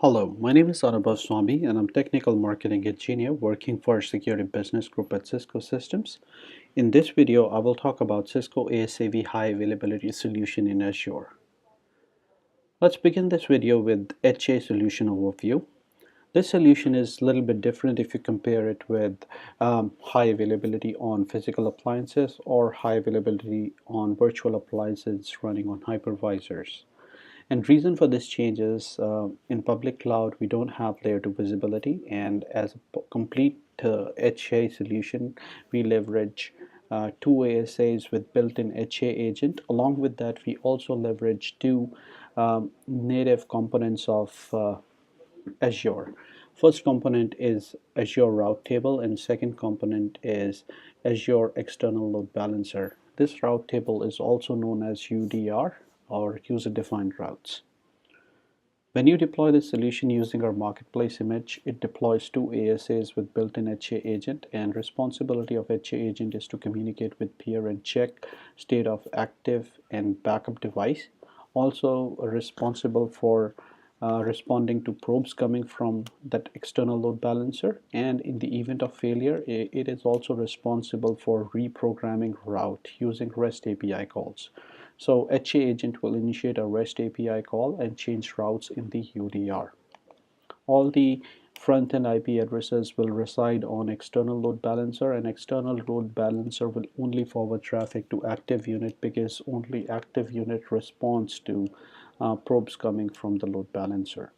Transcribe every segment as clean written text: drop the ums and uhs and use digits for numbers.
Hello, my name is Anubhav Swami and I'm Technical Marketing Engineer working for Security Business Group at Cisco Systems. In this video, I will talk about Cisco ASAv HA Availability Solution in Azure. Let's begin this video with HA Solution Overview. This solution is a little bit different if you compare it with high availability on physical appliances or high availability on virtual appliances running on hypervisors. And reason for this change is in public cloud we don't have layer 2 visibility, and as a complete HA solution we leverage two ASAs with built-in HA agent. Along with that, we also leverage two native components of Azure. First component is Azure Route Table and second component is Azure External Load Balancer. This route table is also known as UDR or User Defined Routes. When you deploy this solution using our marketplace image, it deploys two ASAs with built-in HA agent, and responsibility of HA agent is to communicate with peer and check state of active and backup device. Also responsible for responding to probes coming from that external load balancer, and in the event of failure it is also responsible for reprogramming route using REST API calls. So HA agent will initiate a REST API call and change routes in the UDR. All the front-end IP addresses will reside on external load balancer, and external load balancer will only forward traffic to active unit because only active unit responds to probes coming from the load balancer.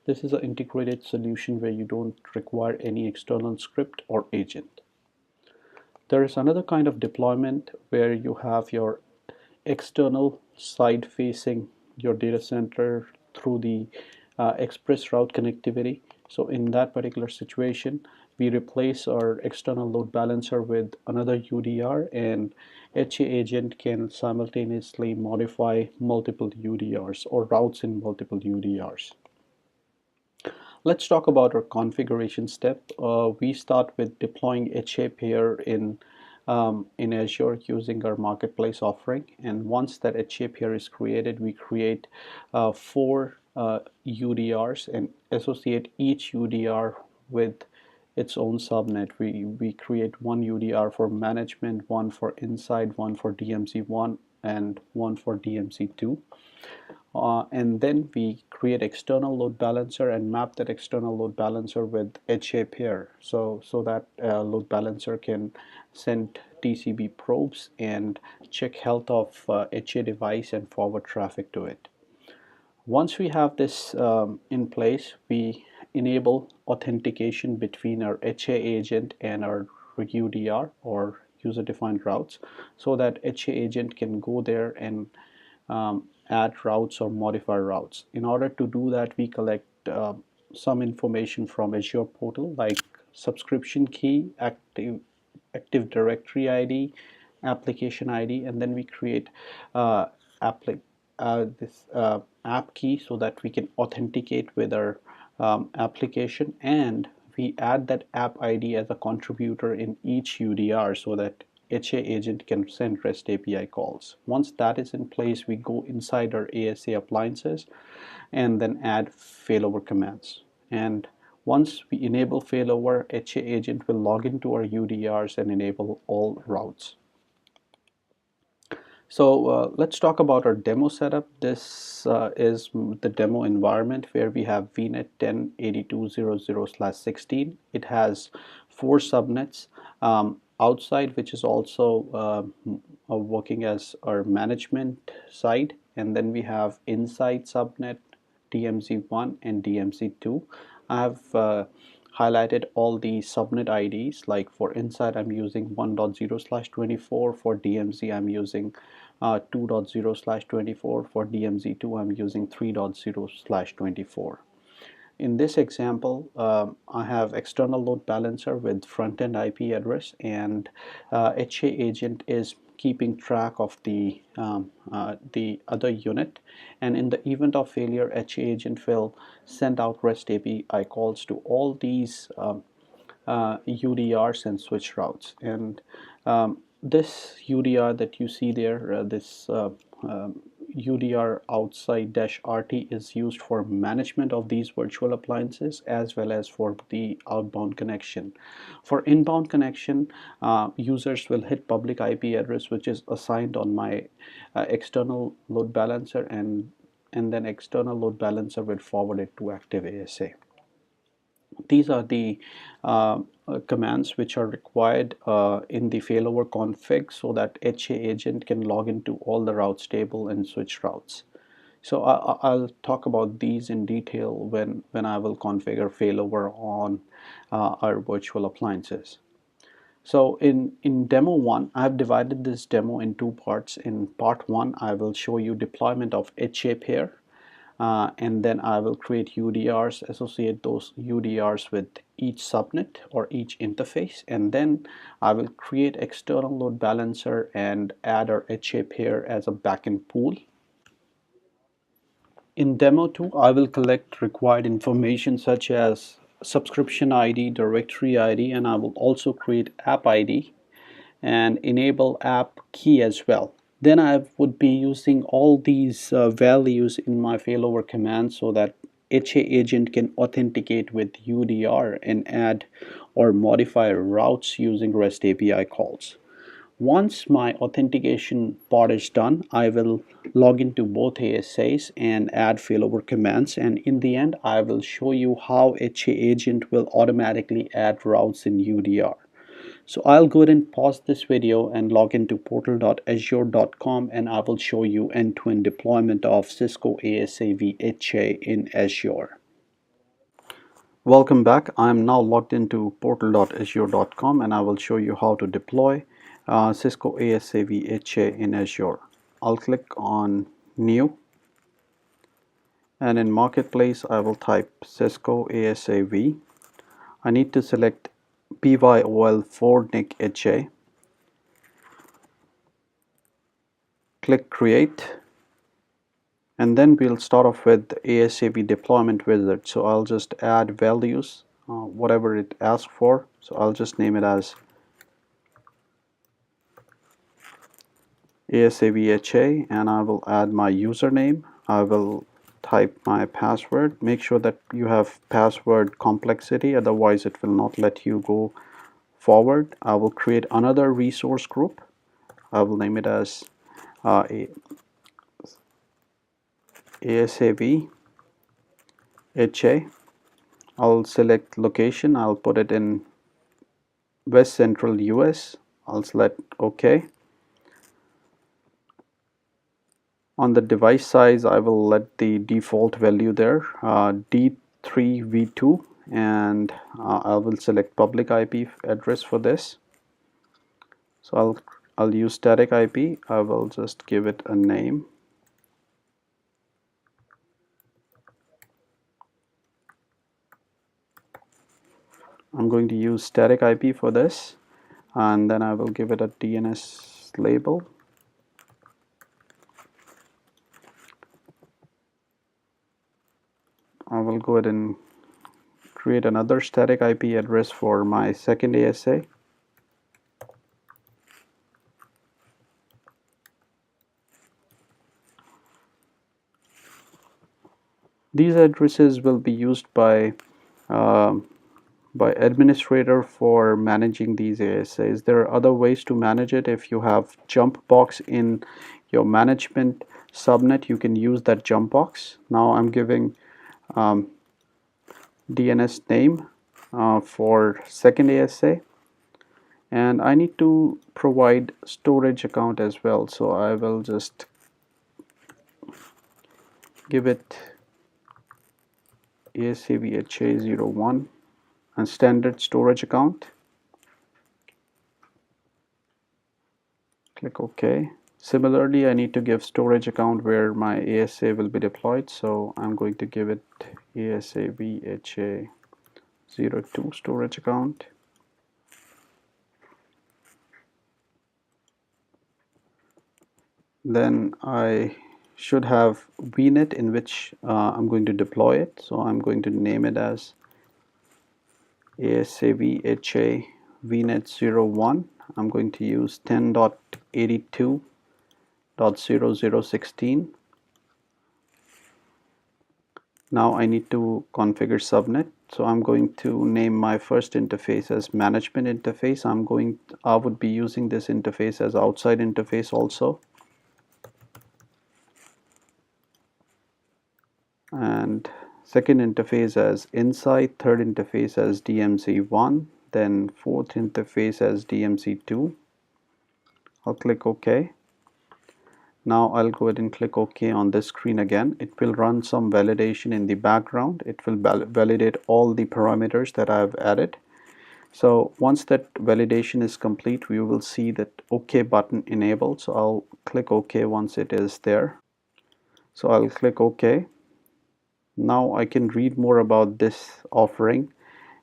This is an integrated solution where you don't require any external script or agent. There is another kind of deployment where you have your external side facing your data center through the express route connectivity. So in that particular situation, we replace our external load balancer with another UDR, and HA agent can simultaneously modify multiple UDRs or routes in multiple UDRs. Let's talk about our configuration step. We start with deploying HA pair in Azure using our marketplace offering, and once that HA pair is created, we create four UDRs and associate each UDR with its own subnet. We create one UDR for management, one for inside, one for DMZ1, and one for DMZ2. And then we create external load balancer and map that external load balancer with HA pair, so that load balancer can send TCP probes and check health of HA device and forward traffic to it. Once we have this in place, we enable authentication between our HA agent and our UDR or user defined routes, so that HA agent can go there and add routes or modify routes. In order to do that, we collect some information from Azure portal like subscription key, Active Directory ID, application ID, and then we create this app key so that we can authenticate with our application, and we add that app ID as a contributor in each UDR so that HA agent can send REST API calls. Once that is in place, we go inside our ASA appliances and then add failover commands. And once we enable failover, HA agent will log into our UDRs and enable all routes. So let's talk about our demo setup. This is the demo environment where we have VNet 10.82.00/16. It has four subnets. Outside, which is also working as our management side, and then we have inside subnet DMZ1 and DMZ2. I have highlighted all the subnet IDs. Like for inside, I'm using 1.0/24. For DMZ, I'm using 2.0/24. For DMZ2, I'm using 3.0/24. In this example, I have external load balancer with front-end IP address, and HA agent is keeping track of the other unit, and in the event of failure, HA agent will send out REST API calls to all these UDRs and switch routes. And this UDR that you see there, this UDR outside -RT is used for management of these virtual appliances as well as for the outbound connection. For inbound connection, users will hit public IP address which is assigned on my external load balancer, and then external load balancer will forward it to active ASA. These are the commands which are required in the failover config so that HA agent can log into all the routes table and switch routes. So I'll talk about these in detail when I will configure failover on our virtual appliances. So in demo 1, I've divided this demo in two parts. In part 1, I will show you deployment of HA pair. And then I will create UDRs, associate those UDRs with each subnet or each interface, and then I will create external load balancer and add our HA pair as a backend pool. In demo 2, I will collect required information such as subscription ID, directory ID, and I will also create app ID and enable app key as well. Then I would be using all these values in my failover command so that HA agent can authenticate with UDR and add or modify routes using REST API calls. Once my authentication part is done, I will log into both ASAs and add failover commands, and in the end I will show you how HA agent will automatically add routes in UDR. So I'll go ahead and pause this video and log into portal.azure.com, and I will show you end-to-end deployment of Cisco ASAv HA in Azure. Welcome back. I'm now logged into portal.azure.com, and I will show you how to deploy Cisco ASAv HA in Azure. I'll click on New, and in Marketplace I will type Cisco ASAv. I need to select BYOL4 NIC HA. Click Create, and then we'll start off with the ASAv deployment wizard. So I'll just add values, whatever it asks for. So I'll just name it as ASAv HA, and I will add my username. I will type my password. Make sure that you have password complexity, otherwise it will not let you go forward. I will create another resource group. I will name it as ASAv HA. I'll select location. I'll put it in West Central US. I'll select OK. On the device size, I will let the default value there, D3v2, and I will select public IP address for this. So I'll use static IP. I will just give it a name. I'm going to use static IP for this, and then I will give it a DNS label. I will go ahead and create another static IP address for my second ASA. These addresses will be used by administrator for managing these ASAs. There are other ways to manage it. If you have jump box in your management subnet, you can use that jump box. Now I'm giving DNS name for second ASA, and I need to provide storage account as well. So I will just give it ASAv HA01 and standard storage account. Click OK. Similarly, I need to give storage account where my ASA will be deployed, so I'm going to give it ASAv HA02 storage account. Then I should have VNet in which I'm going to deploy it, so I'm going to name it as ASAv HA VNet01. I'm going to use 10.82.0016. Now I need to configure subnet. So I'm going to name my first interface as management interface. I would be using this interface as outside interface also. And second interface as inside, third interface as DMZ1, then fourth interface as DMZ2. I'll click OK. Now I'll go ahead and click OK on this screen again. It will run some validation in the background. It will validate all the parameters that I've added. So once that validation is complete, we will see that OK button enabled. So I'll click OK once it is there. So I'll click OK. Now I can read more about this offering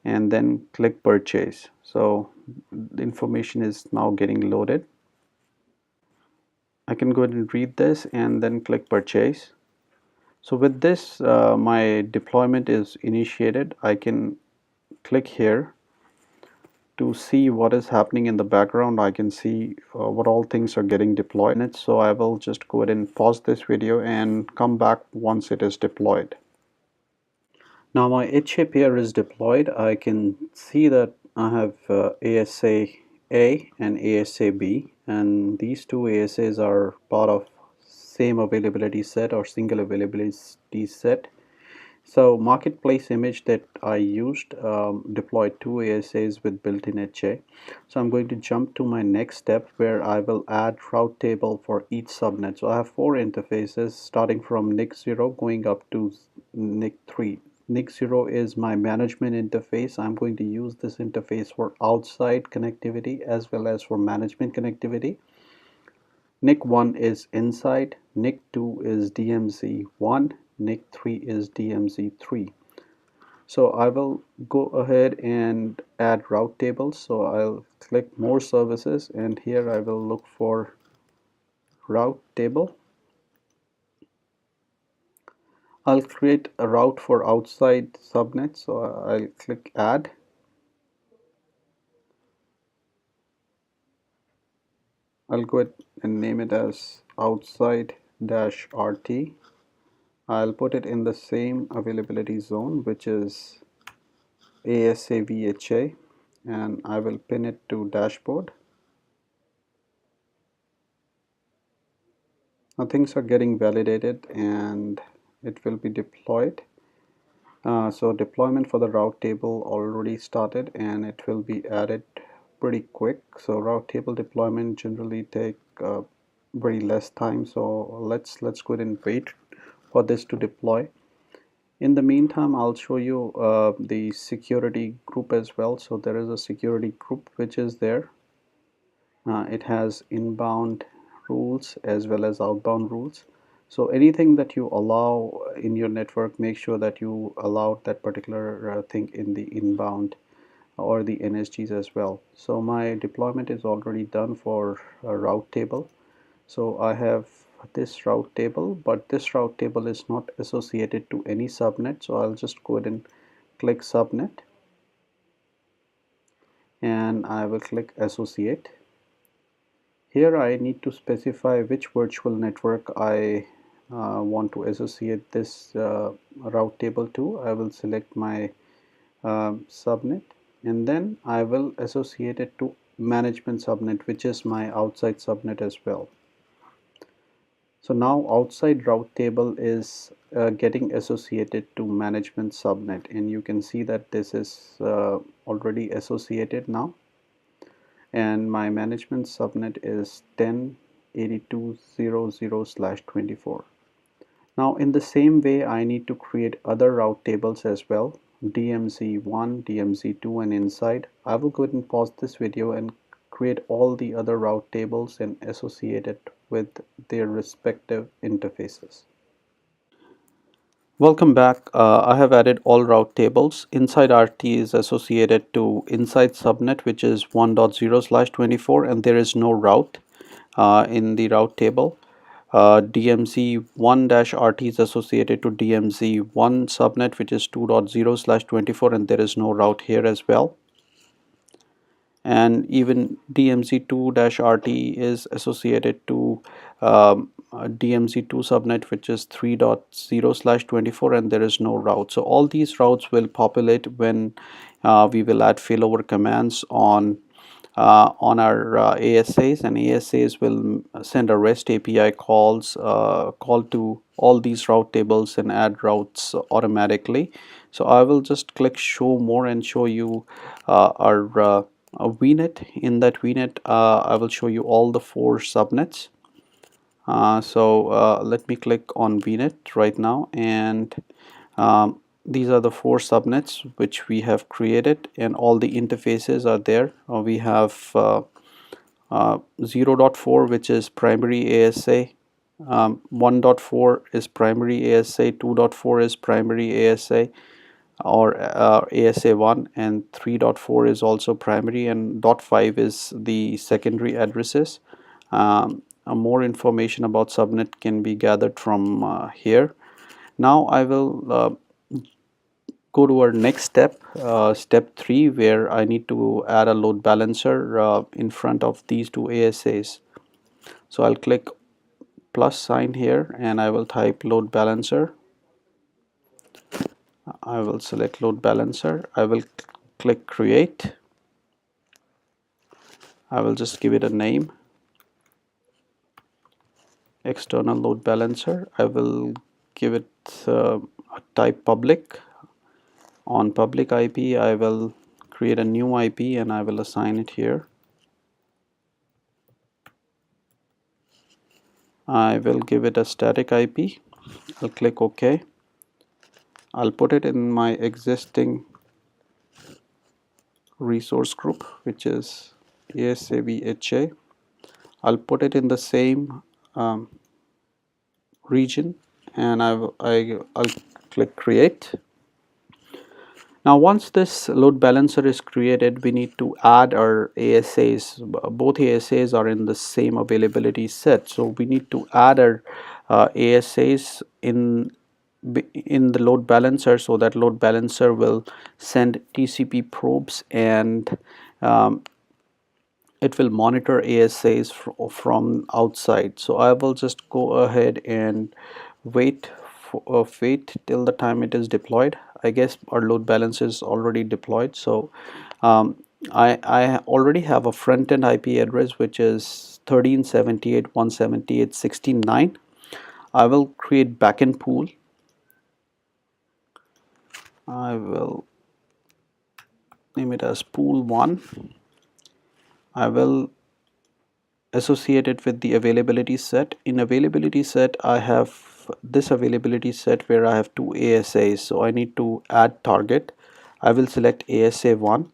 and then click purchase. So the information is now getting loaded. I can go ahead and read this and then click purchase. So with this, my deployment is initiated. I can click here to see what is happening in the background. I can see what all things are getting deployed. So I will just go ahead and pause this video and come back once it is deployed. Now my HA pair is deployed. I can see that I have ASA A and ASA B, and these two ASAs are part of same availability set or single availability set. So marketplace image that I used deployed two ASAs with built-in HA. So I'm going to jump to my next step where I will add route table for each subnet. So I have four interfaces starting from NIC 0 going up to NIC 3. NIC 0 is my management interface. I'm going to use this interface for outside connectivity as well as for management connectivity. NIC 1 is inside, NIC 2 is DMZ 1, NIC 3 is DMZ 3. So I will go ahead and add route tables. So I'll click more services, and here I will look for route table. I'll create a route for outside subnet, so I'll click add. I'll go ahead and name it as outside-RT. I'll put it in the same availability zone, which is ASAv HA, and I will pin it to dashboard. Now things are getting validated and it will be deployed. So deployment for the route table already started and it will be added pretty quick. So route table deployment generally take very less time. So let's go ahead and wait for this to deploy. In the meantime, I'll show you the security group as well. So there is a security group which is there. It has inbound rules as well as outbound rules. So anything that you allow in your network, make sure that you allow that particular thing in the inbound or the NSGs as well. So my deployment is already done for a route table. So I have this route table, but this route table is not associated to any subnet. So I'll just go ahead and click subnet and I will click associate. Here I need to specify which virtual network I want to associate this route table to. I will select my subnet and then I will associate it to management subnet, which is my outside subnet as well. So now outside route table is getting associated to management subnet, and you can see that this is already associated now, and my management subnet is 10.82.00/24. Now in the same way I need to create other route tables as well, DMZ1, DMZ2 and inside. I will go ahead and pause this video and create all the other route tables and associate it with their respective interfaces. Welcome back. I have added all route tables. Inside RT is associated to inside subnet, which is 1.0/24, and there is no route in the route table. DMZ1-RT is associated to DMZ1 subnet, which is 2.0/24, and there is no route here as well. And even DMZ2-RT is associated to DMZ2 subnet, which is 3.0/24, and there is no route. So all these routes will populate when we will add failover commands on our ASAs, and ASAs will send a REST API call to all these route tables and add routes automatically. So I will just click show more and show you our VNet. In that VNet, I will show you all the 4 subnets. Let me click on VNet right now, and these are the 4 subnets which we have created, and all the interfaces are there. We have 0.4, which is primary ASA, 1.4 is primary ASA, 2.4 is primary ASA or ASA1, and 3.4 is also primary, and .5 is the secondary addresses. More information about subnet can be gathered from here. Now I will go to our next step, step 3, where I need to add a load balancer in front of these 2 ASAs. So I'll click plus sign here and I will type load balancer. I will select load balancer. I will click create. I will just give it a name, external load balancer. I will give it a type public. On public IP, I will create a new IP and I will assign it here. I will give it a static IP. I'll click OK. I'll put it in my existing resource group, which is ASAv HA. I'll put it in the same region, and I'll click create. Now once this load balancer is created, we need to add our ASAs. Both ASAs are in the same availability set, so we need to add our ASAs in the load balancer, so that load balancer will send TCP probes, and it will monitor ASAs from outside. So I will just go ahead and wait till the time it is deployed. I guess our load balancer is already deployed, so I already have a front-end IP address which is 1378.178.16.9. I will create backend pool. I will name it as pool 1. I will associate it with the availability set. In availability set, I have this availability set where I have 2 ASAs, so I need to add target. I will select ASA1,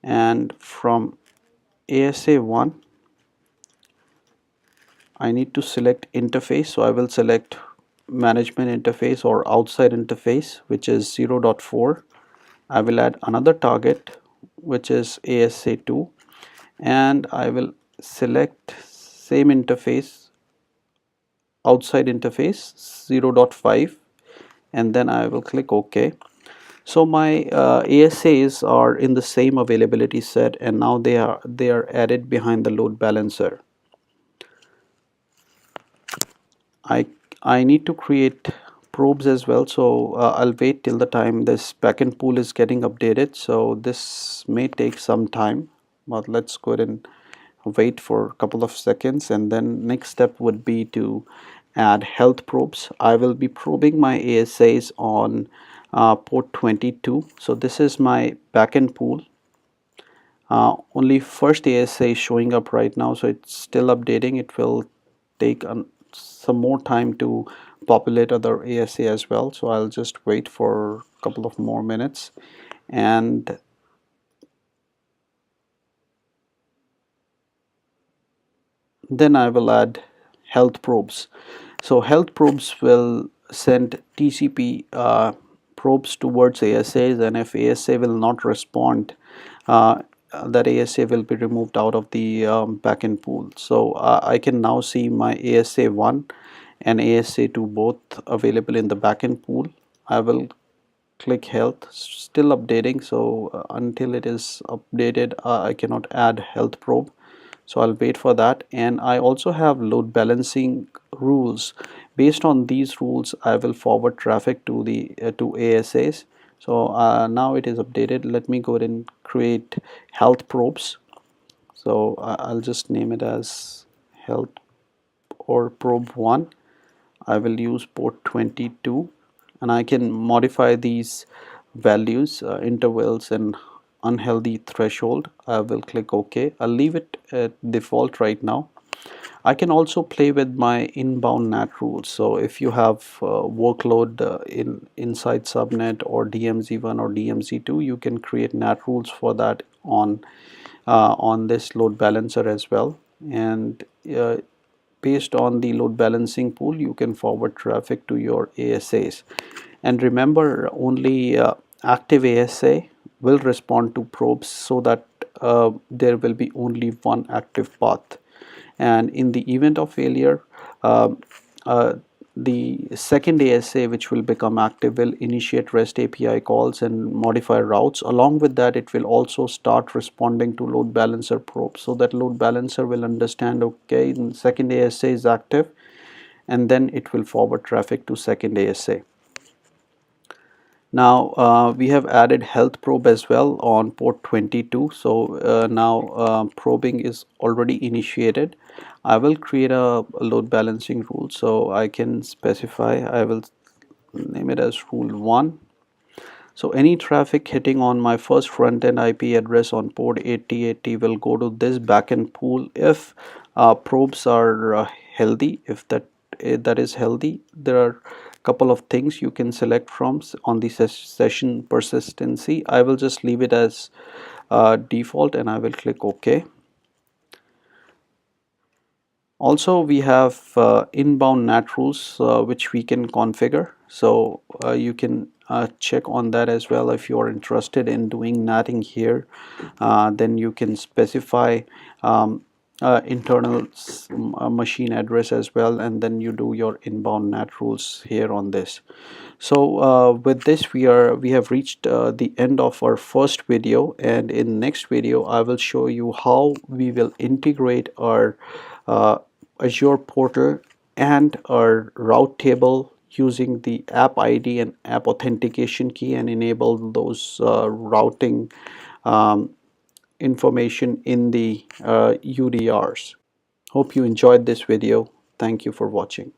and from ASA1 I need to select interface, so I will select management interface or outside interface, which is 0.4. I will add another target, which is ASA2, and I will select same interface, outside interface 0.5, and then I will click OK. So my ASAs are in the same availability set, and now they are added behind the load balancer. I need to create probes as well, so I'll wait till the time this backend pool is getting updated. So this may take some time, but let's go ahead and wait for a couple of seconds, and then next step would be to add health probes. I will be probing my ASAs on port 22. So this is my backend pool. Only first ASA is showing up right now, so it's still updating. It will take some more time to populate other ASA as well, so I'll just wait for a couple of more minutes, and then I will add health probes. So health probes will send TCP probes towards ASAs, and if ASA will not respond, that ASA will be removed out of the backend pool. So I can now see my ASA1 and ASA2 both available in the backend pool. I will click health, still updating, so until it is updated I cannot add health probe. So I'll wait for that. And I also have load balancing rules. Based on these rules, I will forward traffic to the to ASAs. So now it is updated. Let me go ahead and create health probes. So I'll just name it as health or probe 1. I will use port 22, and I can modify these values, intervals and unhealthy threshold. I will click OK. I'll leave it at default right now. I can also play with my inbound NAT rules. So if you have workload inside subnet or DMZ1 or DMZ2, you can create NAT rules for that on this load balancer as well. And based on the load balancing pool, you can forward traffic to your ASAs. And remember, only active ASA will respond to probes, so that there will be only one active path. And in the event of failure, um, the second ASA, which will become active, will initiate REST API calls and modify routes. Along with that, it will also start responding to load balancer probes, so that load balancer will understand, okay, second ASA is active, and then it will forward traffic to second ASA. Now we have added health probe as well on port 22. So now probing is already initiated. I will create a load balancing rule, so I can specify, I will name it as rule 1. So any traffic hitting on my first front-end IP address on port 8080 will go to this backend pool if probes are healthy. If that is healthy, there are a couple of things you can select from on the session persistency. I will just leave it as default, and I will click OK. Also, we have inbound NAT rules which we can configure. So you can check on that as well. If you are interested in doing NATing here, then you can specify internal machine address as well, and then you do your inbound NAT rules here on this. So with this, we have reached the end of our first video, and in next video I will show you how we will integrate our Azure portal and our route table using the app ID and app authentication key, and enable those routing information in the UDRs. Hope you enjoyed this video. Thank you for watching.